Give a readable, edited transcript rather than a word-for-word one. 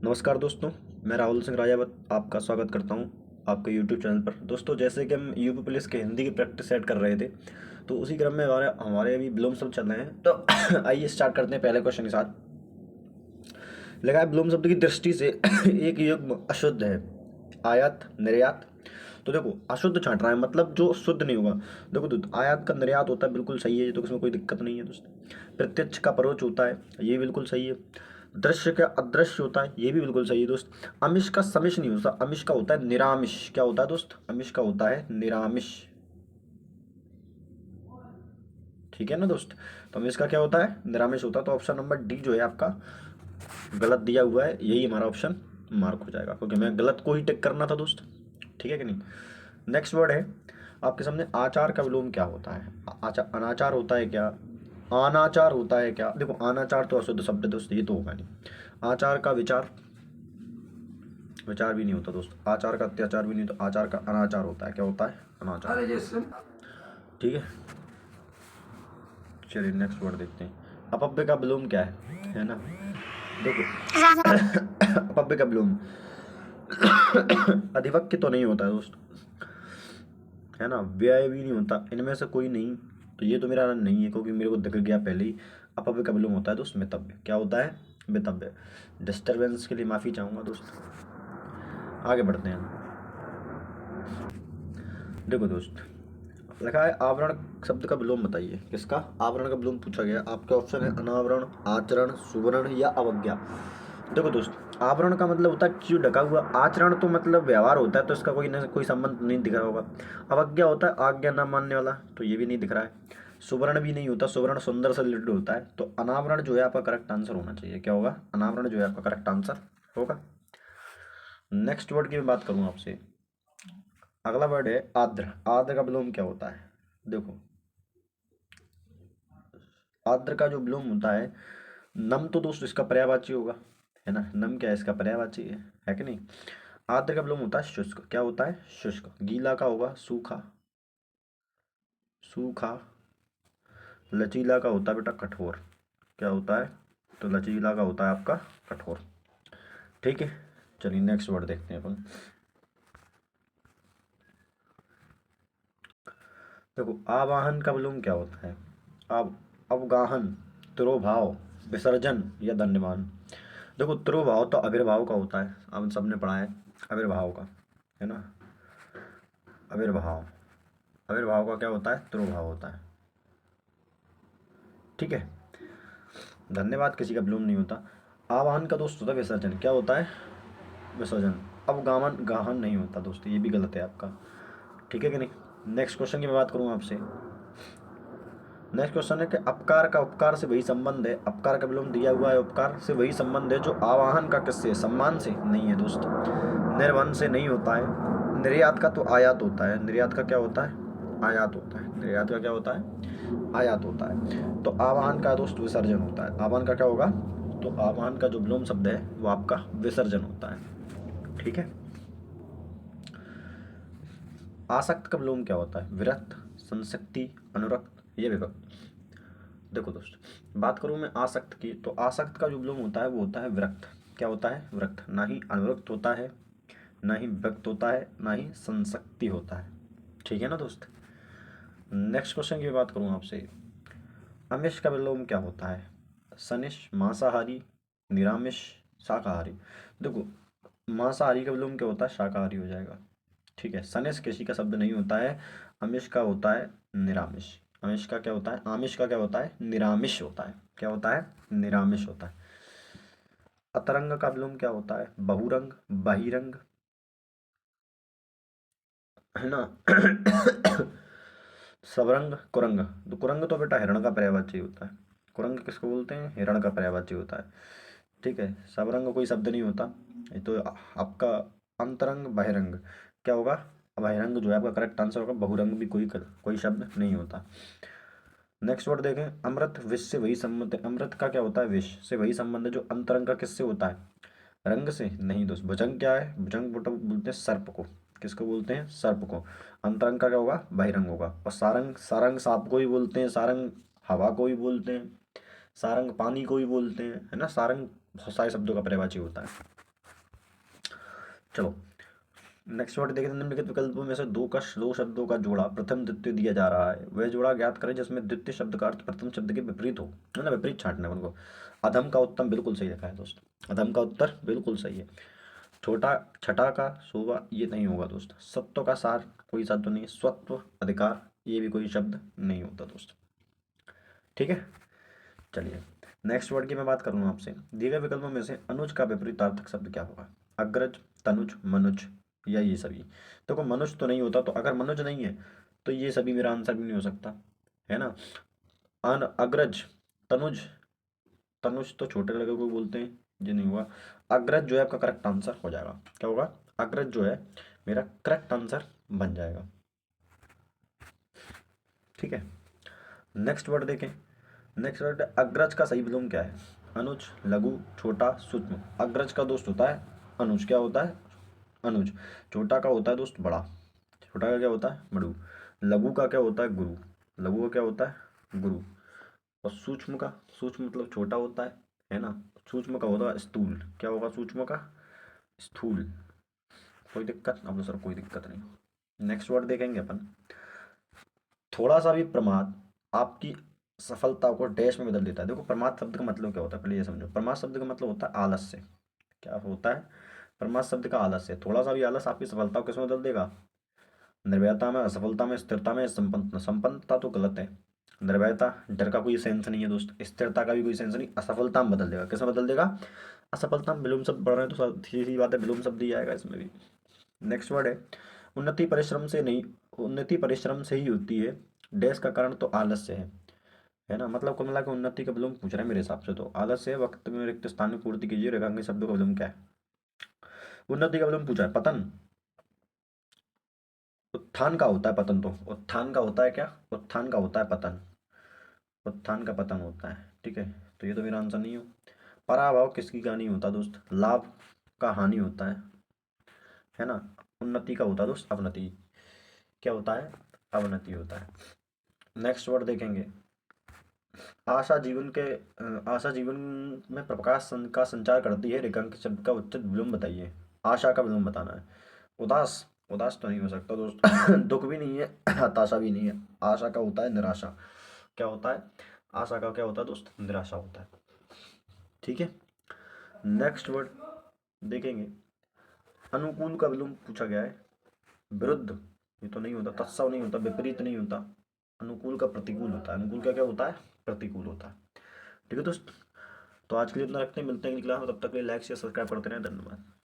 नमस्कार दोस्तों, मैं राहुल सिंह राजावत आपका स्वागत करता हूं आपके YouTube चैनल पर। दोस्तों, जैसे कि हम यूपी पुलिस के हिंदी की प्रैक्टिस सेट कर रहे थे, तो उसी क्रम में हमारे हमारे अभी विलोम शब्द चल रहे हैं। तो आइए स्टार्ट करते हैं पहले क्वेश्चन के साथ। लगा है, विलोम शब्द की दृष्टि से एक युग्म अशुद्ध है, आयात निर्यात। तो देखो, अशुद्ध छांट रहा है मतलब जो शुद्ध नहीं होगा। देखो दोस्त, आयात का निर्यात होता है, बिल्कुल सही है, तो इसमें कोई दिक्कत नहीं है दोस्त। प्रत्यक्ष का परोक्ष होता है, ये बिल्कुल सही है। दृश्य का अदृश्य होता है, ये भी बिल्कुल सही है दोस्त। अमिश का समिश नहीं होता, अमिश का होता है निरामिष। क्या होता है दोस्त? अमिश का होता है निरामिष। ठीक है ना दोस्त? तो अमिश का क्या होता है? निरामिष होता है। तो ऑप्शन नंबर डी जो है आपका गलत दिया हुआ है, यही हमारा ऑप्शन मार्क हो जाएगा, क्योंकि मैं गलत को ही टिक करना था दोस्त। ठीक है कि नहीं? नेक्स्ट वर्ड है आपके सामने, आचार का विलोम क्या होता है? आचार, अनाचार होता है क्या? अनाचार होता है क्या? देखो, अनाचार तो अशुद्ध शब्द है दोस्त, ये तो होगा नहीं। आचार का विचार, विचार भी नहीं होता दोस्त। आचार का अत्याचार भी नहीं, तो आचार का अनाचार होता है। क्या होता है? अनाचार। ठीक है, चलिए नेक्स्ट वर्ड देखते हैं। अपव्य का विलोम क्या है ना? देखो, अपव्य का विलोम अधिवक्य तो नहीं होता है दोस्त, है ना? व्यय भी नहीं होता, इनमें से कोई नहीं। तो ये तो मेरा नहीं है, क्योंकि मेरे को दिख गया पहले ही। अपव्य का विलोम होता है दोस्त मितव्य। क्या होता है? मितव्य। डिस्टर्बेंस के लिए माफ़ी चाहूँगा दोस्त। आगे बढ़ते हैं। देखो दोस्त, लिखा है आवरण शब्द का विलोम बताइए। किसका? आवरण का विलोम पूछा गया। आपके ऑप्शन है अनावरण, आचरण, सुवर्ण या अवज्ञा। देखो दोस्त, आवरण का मतलब होता है जो ढका हुआ। आचरण तो मतलब व्यवहार होता है, तो इसका कोई ना कोई संबंध नहीं दिख रहा होगा। अवज्ञा होता है आज्ञा न मानने वाला, तो ये भी नहीं दिख रहा है। सुवर्ण भी नहीं होता, सुवर्ण सुंदर से रिलेटेड होता है। तो अनावरण जो है आपका करेक्ट आंसर होना चाहिए। क्या होगा? अनावरण जो है आपका करेक्ट आंसर होगा। नेक्स्ट वर्ड की मैं बात करूँ आपसे, अगला वर्ड है आर्द्र। आर्द्र का विलोम क्या होता है? देखो, आर्द्र का जो विलोम होता है, नम तो दोस्त इसका पर्यायवाची होगा, है ना? नम क्या है? इसका पर्यायवाची है कि नहीं? आर्द्र का विलोम होता है शुष्क। क्या होता है? शुष्क। गीला का होगा सूखा, सूखा। लचीला का होता है बेटा कठोर। क्या होता है? तो लचीला का होता है आपका कठोर। ठीक है, चलिए नेक्स्ट वर्ड देखते हैं अपन। देखो, आवाहन का विलोम क्या होता है? अब अवगाहन, तिरोभाव, विसर्जन या धन्यवाद। देखो, तिरोभाव तो आविर्भाव का होता है, हम सबने पढ़ा है आविर्भाव का, है ना? आविर्भाव, आविर्भाव का क्या होता है? तिरोभाव होता है। ठीक है, धन्यवाद किसी का विलोम नहीं होता। आवाहन का दोस्त होता है विसर्जन। क्या होता है? विसर्जन। अवगाहन गाहन नहीं होता दोस्त, ये भी गलत है आपका। ठीक है कि नहीं? नेक्स्ट क्वेश्चन की मैं बात करूँ आपसे। नेक्स्ट क्वेश्चन है कि अपकार का उपकार से वही संबंध है। अपकार का विलोम दिया हुआ है, उपकार से वही संबंध है जो आवाहन का किससे? सम्मान से नहीं है दोस्त। निर्वन से नहीं होता है। निर्यात का तो आयात होता है। निर्यात का क्या होता है? आयात होता है। निर्यात का क्या होता है? आयात होता है। तो आवाहन का दोस्त विसर्जन होता है। आवाहन का क्या होगा? तो आवाहन का जो विलोम शब्द है वो आपका विसर्जन होता है। ठीक है। आसक्त का विलोम क्या होता है? विरक्त, संसक्ति, अनुरक्त या विभक्त। देखो दोस्त, बात करूँ मैं आसक्त की, तो आसक्त का जो विलोम होता है वो होता है विरक्त। क्या होता है? विरक्त। ना ही अनुरक्त होता है, ना ही विभक्त होता है, ना ही संसक्ति होता है। ठीक है ना दोस्त? नेक्स्ट क्वेश्चन की बात करूँ आपसे, आमिष का विलोम क्या होता है? सनिश, मांसाहारी, निरामिष, शाकाहारी। देखो, मांसाहारी का विलोम क्या होता है? शाकाहारी हो जाएगा। ठीक है, सनिश किसी का शब्द नहीं होता है। आमिष का होता है निरामिष। आमिष का क्या होता है? आमिष का क्या होता है? निरामिष होता है। क्या होता है? निरामिष होता है। अतरंग का विलोम क्या होता है? बहुरंग, बहिरंग, है ना? सबरंग, कुरंग। तो कुरंग तो बेटा हिरण का पर्यायवाची होता है। कुरंग किसको बोलते हैं? हिरण का पर्यायवाची होता है। ठीक है, सबरंग कोई शब्द नहीं होता। ये तो आपका अंतरंग, बहिरंग क्या होगा? बहिरंग जो है आपका करेक्ट आंसर होगा। बहुरंग भी कोई शब्द नहीं होता। नेक्स्ट वर्ड देखें, अमृत विष से वही संबंध है। अमृत का क्या होता है? विष से वही संबंध है जो अंतरंग का किससे होता है? रंग से नहीं दोस्त। भुजंग क्या है? भुजंग बोलते हैं सर्प को। किसको बोलते हैं? सर्प को। अंतरंग का क्या होगा? बहिरंग होगा। और सारंग, सारंग सांप को ही बोलते हैं। सारंग हवा को ही बोलते हैं। सारंग पानी को ही बोलते हैं, है ना? सारंग बहुत सारे शब्दों का पर्यायवाची होता है। चलो नेक्स्ट वर्ड देखते हैं। निम्नलिखित विकल्पों में से दो शब्दों का जोड़ा प्रथम द्वितीय दिया जा रहा है, वह जोड़ा ज्ञात करें जिसमें द्वितीय शब्द का अर्थ प्रथम शब्द के विपरीत हो, है ना, विपरीत छांटना है उनको। अधम का उत्तम बिल्कुल सही रखा है दोस्त, अधम का उत्तर बिल्कुल सही है। छोटा छठा का शोभा ये नहीं होगा दोस्त। सत्व का सार कोई शब्द नहीं। स्वत्व अधिकार ये भी कोई शब्द नहीं होता दोस्त। ठीक है, चलिए नेक्स्ट वर्ड की मैं बात करूँ आपसे। दिए गए विकल्पों में से अनुज का विपरीतार्थक शब्द क्या होगा? अग्रज, तनुज, मनुज या ये सभी। देखो मनुज तो नहीं होता, तो अगर मनुज नहीं है तो ये सभी मेरा आंसर भी नहीं हो सकता, है ना। अग्रज, तनुज, तनुज तो छोटे लड़के को बोलते हैं, ये नहीं हुआ। अग्रज जो है आपका करेक्ट आंसर हो जाएगा। क्या होगा? अग्रज जो है मेरा करेक्ट आंसर बन जाएगा। ठीक है, नेक्स्ट वर्ड देखें। नेक्स्ट वर्ड अग्रज का सही विलोम क्या है? अनुज, लघु, छोटा, सूक्ष्म। अग्रज का दोस्त होता है अनुज। क्या होता है? अनुज। छोटा का होता है दोस्त बड़ा। छोटा का क्या होता है? बड़ू। लघु का क्या होता है? गुरु। लघु का क्या होता है? गुरु। और सूक्ष्म का, सूक्ष्म मतलब छोटा होता है ना। सूक्ष्म का होता है स्थूल। क्या होगा सूक्ष्म का? स्थूल। कोई दिक्कत? अब तो सर कोई दिक्कत नहीं। नेक्स्ट वर्ड देखेंगे अपन। थोड़ा सा भी प्रमाद आपकी सफलता को डैश में बदल देता है। देखो प्रमाद शब्द का मतलब क्या होता है, पहले ये समझो। प्रमाद शब्द का मतलब होता है आलस्य। क्या होता है? प्रमाद शब्द का आलस्य। थोड़ा सा भी आलस आपकी सफलता को किसमें बदल देगा? निर्भयता में, असफलता में, स्थिरता में, संपन्न। संपन्नता तो गलत है। निर्भयता, डर का कोई सेंस नहीं है दोस्त। स्थिरता का भी कोई सेंस नहीं। असफलता में बदल देगा। किसमें बदल देगा? असफलता में। विलोम शब्द बढ़ रहे हैं तो सीधी सी बात है, विलोम शब्द ही आएगा इसमें भी। नेक्स्ट वर्ड है उन्नति परिश्रम से नहीं, उन्नति परिश्रम से ही होती है। डैश का कारण तो आलस्य है ना। मतलब कुल मिला के उन्नति का विलोम पूछ रहा है मेरे हिसाब से, तो आलस्य वक्त में रिक्त स्थान की पूर्ति कीजिए। रेखांकित शब्दों का विलोम क्या है? उन्नति का विलोम पूछा है पतन। उत्थान का होता है पतन, तो उत्थान का होता है क्या? उत्थान का होता है पतन। उत्थान का पतन होता है। ठीक है, तो ये तो मेरा आंसर नहीं हो। पराभव किसकी का नहीं होता दोस्त? लाभ का हानि होता है ना। उन्नति का होता है दोस्त अवनति। क्या होता है? अवनति होता है। नेक्स्ट वर्ड देखेंगे। आशा जीवन के आशा जीवन में प्रकाश का संचार करती है। रेखांकित शब्द का उचित विलोम बताइए। आशा का विलोम बताना है। उदास, उदास तो नहीं हो सकता दोस्त। दुख भी नहीं है, हताशा भी नहीं है। आशा का होता है निराशा। क्या होता है? आशा का क्या होता है दोस्त? निराशा होता है। ठीक है, नेक्स्ट वर्ड देखेंगे। अनुकूल का विलोम पूछा गया है। विरुद्ध ये तो नहीं होता, तत्सव नहीं होता, विपरीत नहीं होता। अनुकूल का प्रतिकूल होता है। अनुकूल का क्या होता है? प्रतिकूल होता है। ठीक है दोस्त, तो आज के लिए इतना रखते हैं। मिलते हैं अगली क्लास में, तब तक के लिए लाइक शेयर सब्सक्राइब करते रहें। धन्यवाद।